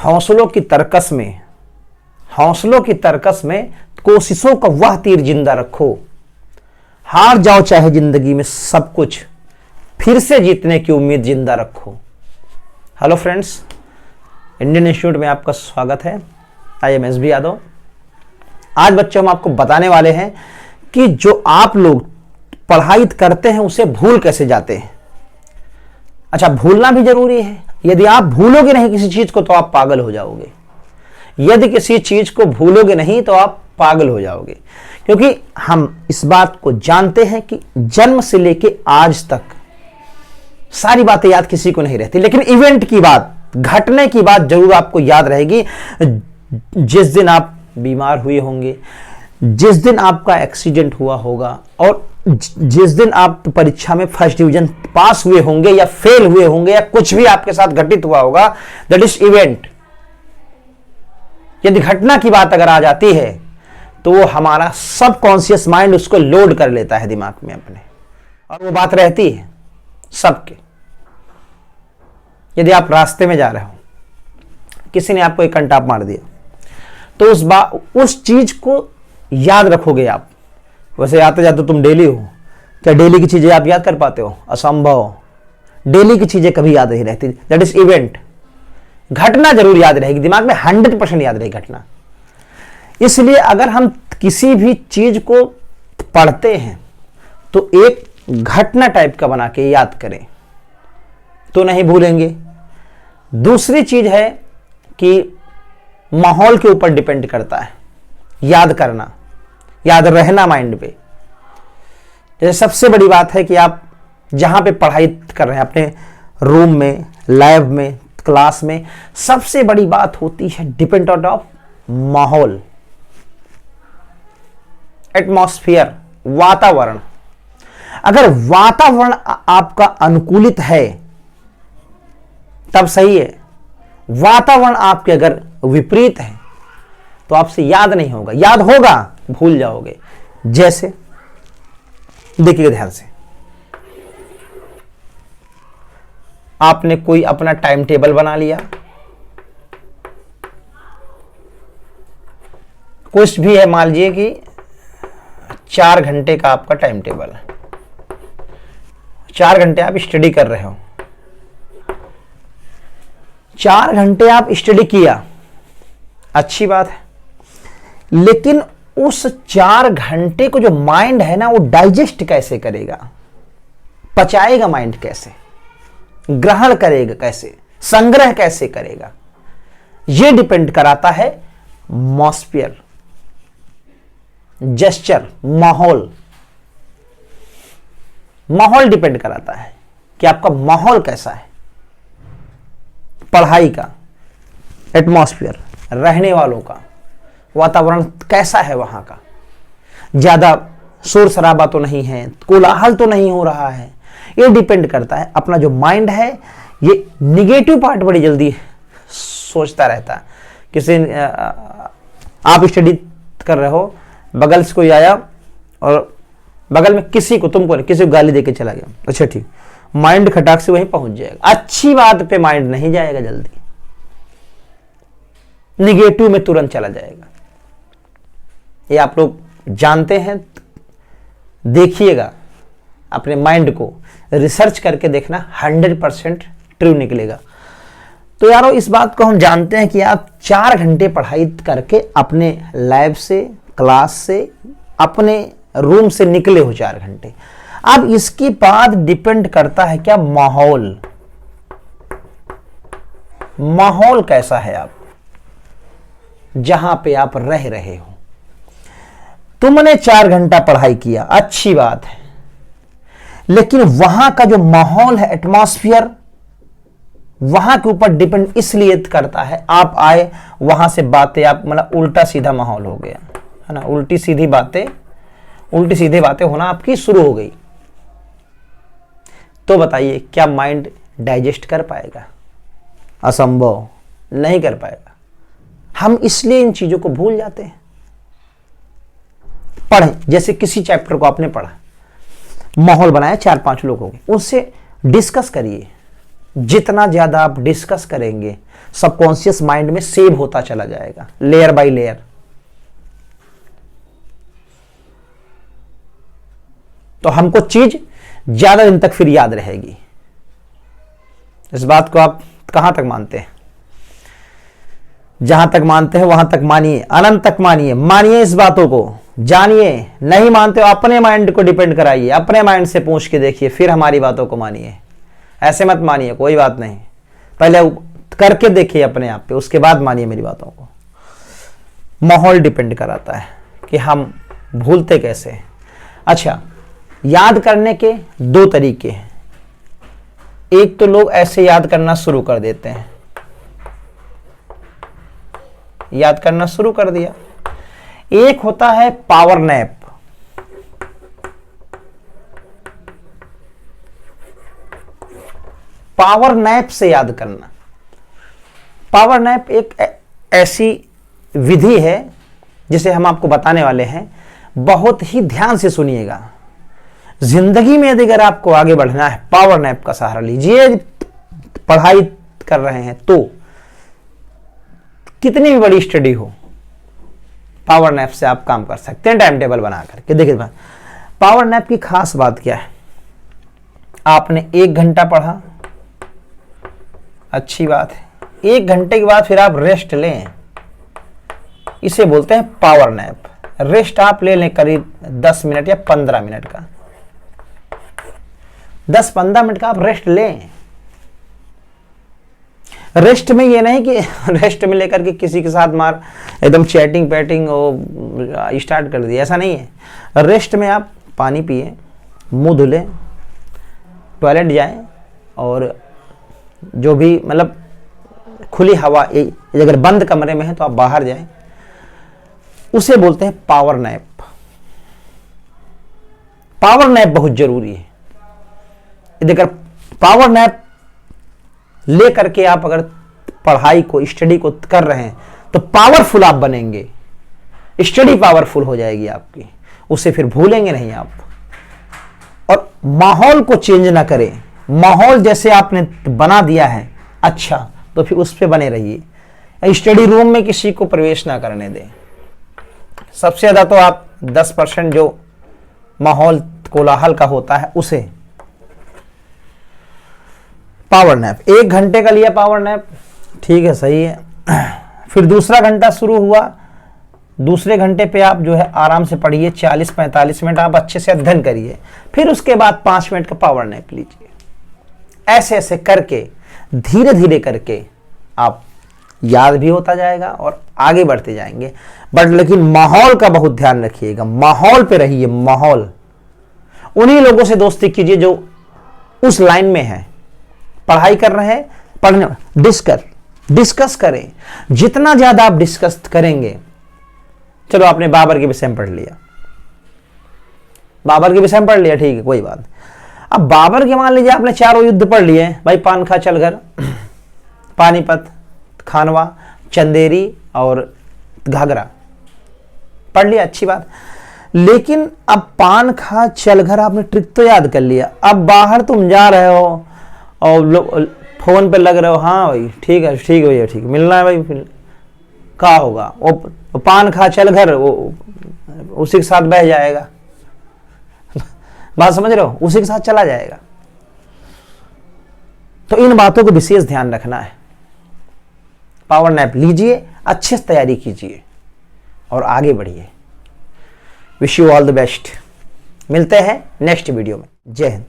हौसलों की तरकस में कोशिशों का वह तीर जिंदा रखो। हार जाओ चाहे जिंदगी में सब कुछ, फिर से जीतने की उम्मीद जिंदा रखो। हेलो फ्रेंड्स, इंडियन इंस्टीट्यूट में आपका स्वागत है। I am S B Yadav. आज बच्चों हम आपको बताने वाले हैं कि जो आप लोग पढ़ाई करते हैं उसे भूल कैसे जाते हैं। अच्छा, भूलना भी जरूरी है। यदि आप भूलोगे नहीं किसी चीज को तो आप पागल हो जाओगे। यदि किसी चीज को भूलोगे नहीं तो आप पागल हो जाओगे, क्योंकि हम इस बात को जानते हैं कि जन्म से लेके आज तक सारी बातें याद किसी को नहीं रहती, लेकिन इवेंट की बात, घटने की बात जरूर आपको याद रहेगी। जिस दिन आप बीमार हुए होंगे, जिस दिन आपका एक्सीडेंट हुआ होगा, और जिस दिन आप परीक्षा में फर्स्ट डिवीजन पास हुए होंगे या फेल हुए होंगे या कुछ भी आपके साथ घटित हुआ होगा, दैट इज इवेंट। यदि घटना की बात अगर आ जाती है तो वो हमारा सबकॉन्शियस माइंड उसको लोड कर लेता है दिमाग में अपने, और वो बात रहती है सबके। यदि आप रास्ते में जा रहे हो, किसी ने आपको एक कंटाप मार दिया, तो उस चीज को याद रखोगे आप। वैसे आते जाते तुम डेली हो, क्या डेली की चीजें आप याद कर पाते हो? असंभव। डेली की चीजें कभी याद नहीं रहती। That is event. घटना जरूर याद रहेगी, दिमाग में 100% याद रहेगी घटना। इसलिए अगर हम किसी भी चीज को पढ़ते हैं तो एक घटना टाइप का बना के याद करें तो नहीं भूलेंगे। दूसरी चीज है कि माहौल के ऊपर डिपेंड करता है याद करना, याद रहना माइंड पे। जैसे सबसे बड़ी बात है कि आप जहां पे पढ़ाई कर रहे हैं, अपने रूम में, लैब में, क्लास में, सबसे बड़ी बात होती है डिपेंड ऑफ माहौल, एटमॉस्फेयर, वातावरण। अगर वातावरण आपका अनुकूलित है तब सही है। वातावरण आपके अगर विपरीत है तो आपसे याद नहीं होगा, याद होगा भूल जाओगे। जैसे देखिए ध्यान से, आपने कोई अपना टाइम टेबल बना लिया, कुछ भी है, मान लीजिए कि 4 घंटे का आपका टाइम टेबल है, 4 घंटे आप स्टडी कर रहे हो। 4 घंटे आप स्टडी किया, अच्छी बात है, लेकिन उस 4 घंटे को जो माइंड है ना, वो डाइजेस्ट कैसे करेगा, पचाएगा माइंड कैसे, ग्रहण करेगा कैसे, संग्रह कैसे करेगा, यह डिपेंड कराता है मॉस्फियर, जेस्चर, माहौल। माहौल डिपेंड कराता है कि आपका माहौल कैसा है, पढ़ाई का, एटमॉस्फियर, रहने वालों का वातावरण कैसा है, वहां का ज्यादा शोर शराबा तो नहीं है, कोलाहल तो नहीं हो रहा है। ये डिपेंड करता है। अपना जो माइंड है ये निगेटिव पार्ट बड़ी जल्दी सोचता रहता है। किसी आप स्टडी कर रहे हो, बगल से कोई आया और बगल में किसी को, तुमको नहीं, किसी को गाली देके चला गया, अच्छा ठीक, माइंड खटाक से वहीं पहुंच जाएगा। अच्छी बात पे माइंड नहीं जाएगा जल्दी, निगेटिव में तुरंत चला जाएगा। ये आप लोग जानते हैं। देखिएगा, अपने माइंड को रिसर्च करके देखना, 100% ट्रू निकलेगा। तो यारों, इस बात को हम जानते हैं कि आप 4 घंटे पढ़ाई करके अपने लैब से, क्लास से, अपने रूम से निकले हो 4 घंटे। अब इसकी बात डिपेंड करता है क्या, माहौल। माहौल कैसा है आप जहां पे आप रह रहे हो। तुमने 4 घंटा पढ़ाई किया, अच्छी बात है, लेकिन वहां का जो माहौल है, एटमॉस्फियर, वहां के ऊपर डिपेंड इसलिए करता है। आप आए वहां से बातें, आप मतलब उल्टा सीधा माहौल हो गया है ना, उल्टी सीधी बातें होना आपकी शुरू हो गई, तो बताइए क्या माइंड डाइजेस्ट कर पाएगा? असंभव, नहीं कर पाएगा। हम इसलिए इन चीजों को भूल जाते हैं। पढ़ें, जैसे किसी चैप्टर को आपने पढ़ा, माहौल बनाया, 4-5 लोग होंगे, उनसे डिस्कस करिए। जितना ज्यादा आप डिस्कस करेंगे, सबकॉन्शियस माइंड में सेव होता चला जाएगा लेयर बाय लेयर। तो हमको चीज ज्यादा दिन तक फिर याद रहेगी। इस बात को आप कहां तक मानते हैं? जहां तक मानते हैं वहां तक मानिए, अनंत तक मानिए, मानिए इस बातों को, जानिए। नहीं मानते हो अपने माइंड को डिपेंड कराइए, अपने माइंड से पूछ के देखिए, फिर हमारी बातों को मानिए। ऐसे मत मानिए, कोई बात नहीं, पहले करके देखिए अपने आप पे, उसके बाद मानिए मेरी बातों को। माहौल डिपेंड कराता है कि हम भूलते कैसे हैं। अच्छा, याद करने के दो तरीके हैं। एक तो लोग ऐसे याद करना शुरू कर देते हैं, याद करना शुरू कर दिया। एक होता है पावर नैप। पावर नैप से याद करना। पावर नैप एक ऐसी विधि है जिसे हम आपको बताने वाले हैं, बहुत ही ध्यान से सुनिएगा। जिंदगी में यदि अगर आपको आगे बढ़ना है, पावर नैप का सहारा लीजिए। पढ़ाई कर रहे हैं तो कितनी भी बड़ी स्टडी हो, पावर नैप से आप काम कर सकते हैं, टाइम टेबल बना करके। देखिए पावर नैप की खास बात क्या है? आपने 1 घंटा पढ़ा, अच्छी बात है, 1 घंटे के बाद फिर आप रेस्ट लें, इसे बोलते हैं पावर नैप। रेस्ट आप ले लें करीब 10 मिनट या 15 मिनट का, 10-15 मिनट का आप रेस्ट लें। रेस्ट में ये नहीं कि रेस्ट में लेकर के किसी के साथ मार एकदम चैटिंग पैटिंग स्टार्ट कर दिया, ऐसा नहीं है। रेस्ट में आप पानी पिए, मुंह धुलें, टॉयलेट जाएं, और जो भी मतलब खुली हवा, अगर बंद कमरे में है तो आप बाहर जाएं, उसे बोलते हैं पावर नैप। पावर नैप बहुत जरूरी है। अगर पावर नैप ले करके आप अगर पढ़ाई को, स्टडी को कर रहे हैं तो पावरफुल आप बनेंगे, स्टडी पावरफुल हो जाएगी आपकी, उसे फिर भूलेंगे नहीं आप। और माहौल को चेंज ना करें, माहौल जैसे आपने बना दिया है अच्छा, तो फिर उस पर बने रहिए। स्टडी रूम में किसी को प्रवेश ना करने दें। सबसे ज्यादा तो आप 10% जो माहौल कोलाहल का होता है उसे। पावर नैप 1 घंटे का लिया पावर नैप, ठीक है, सही है। फिर दूसरा घंटा शुरू हुआ, दूसरे घंटे पे आप जो है आराम से पढ़िए, 40-45 मिनट आप अच्छे से अध्ययन करिए। फिर उसके बाद 5 मिनट का पावर नैप लीजिए। ऐसे ऐसे करके धीरे धीरे करके आप याद भी होता जाएगा और आगे बढ़ते जाएंगे। बट लेकिन माहौल का बहुत ध्यान रखिएगा, माहौल पे रहिए। माहौल, उन्हीं लोगों से दोस्ती कीजिए जो उस लाइन में है, पढ़ाई कर रहे हैं, पढ़ने, डिस्कस करें। जितना ज्यादा आप डिस्कस करेंगे, चलो आपने बाबर के विषय में पढ़ लिया, बाबर के विषय में पढ़ लिया, ठीक है, कोई बात। अब बाबर के मान लीजिए आपने 4 युद्ध पढ़ लिए भाई, पानखा, चलघर, पानीपत, खानवा, चंदेरी और घाघरा पढ़ लिया, अच्छी बात। लेकिन अब पानखा, चलघर आपने ट्रिक तो याद कर लिया। अब बाहर तुम जा रहे हो और फोन पे लग रहे हो, हाँ भाई ठीक है भैया, ठीक है, मिलना है भाई, फिर क्या होगा? वो पान खा चल घर, वो उसी के साथ बह जाएगा। बात समझ रहे हो? उसी के साथ चला जाएगा। तो इन बातों को विशेष ध्यान रखना है। पावर नैप लीजिए, अच्छे से तैयारी कीजिए और आगे बढ़िए। Wish you all the best. मिलते हैं नेक्स्ट वीडियो में। जय हिंद।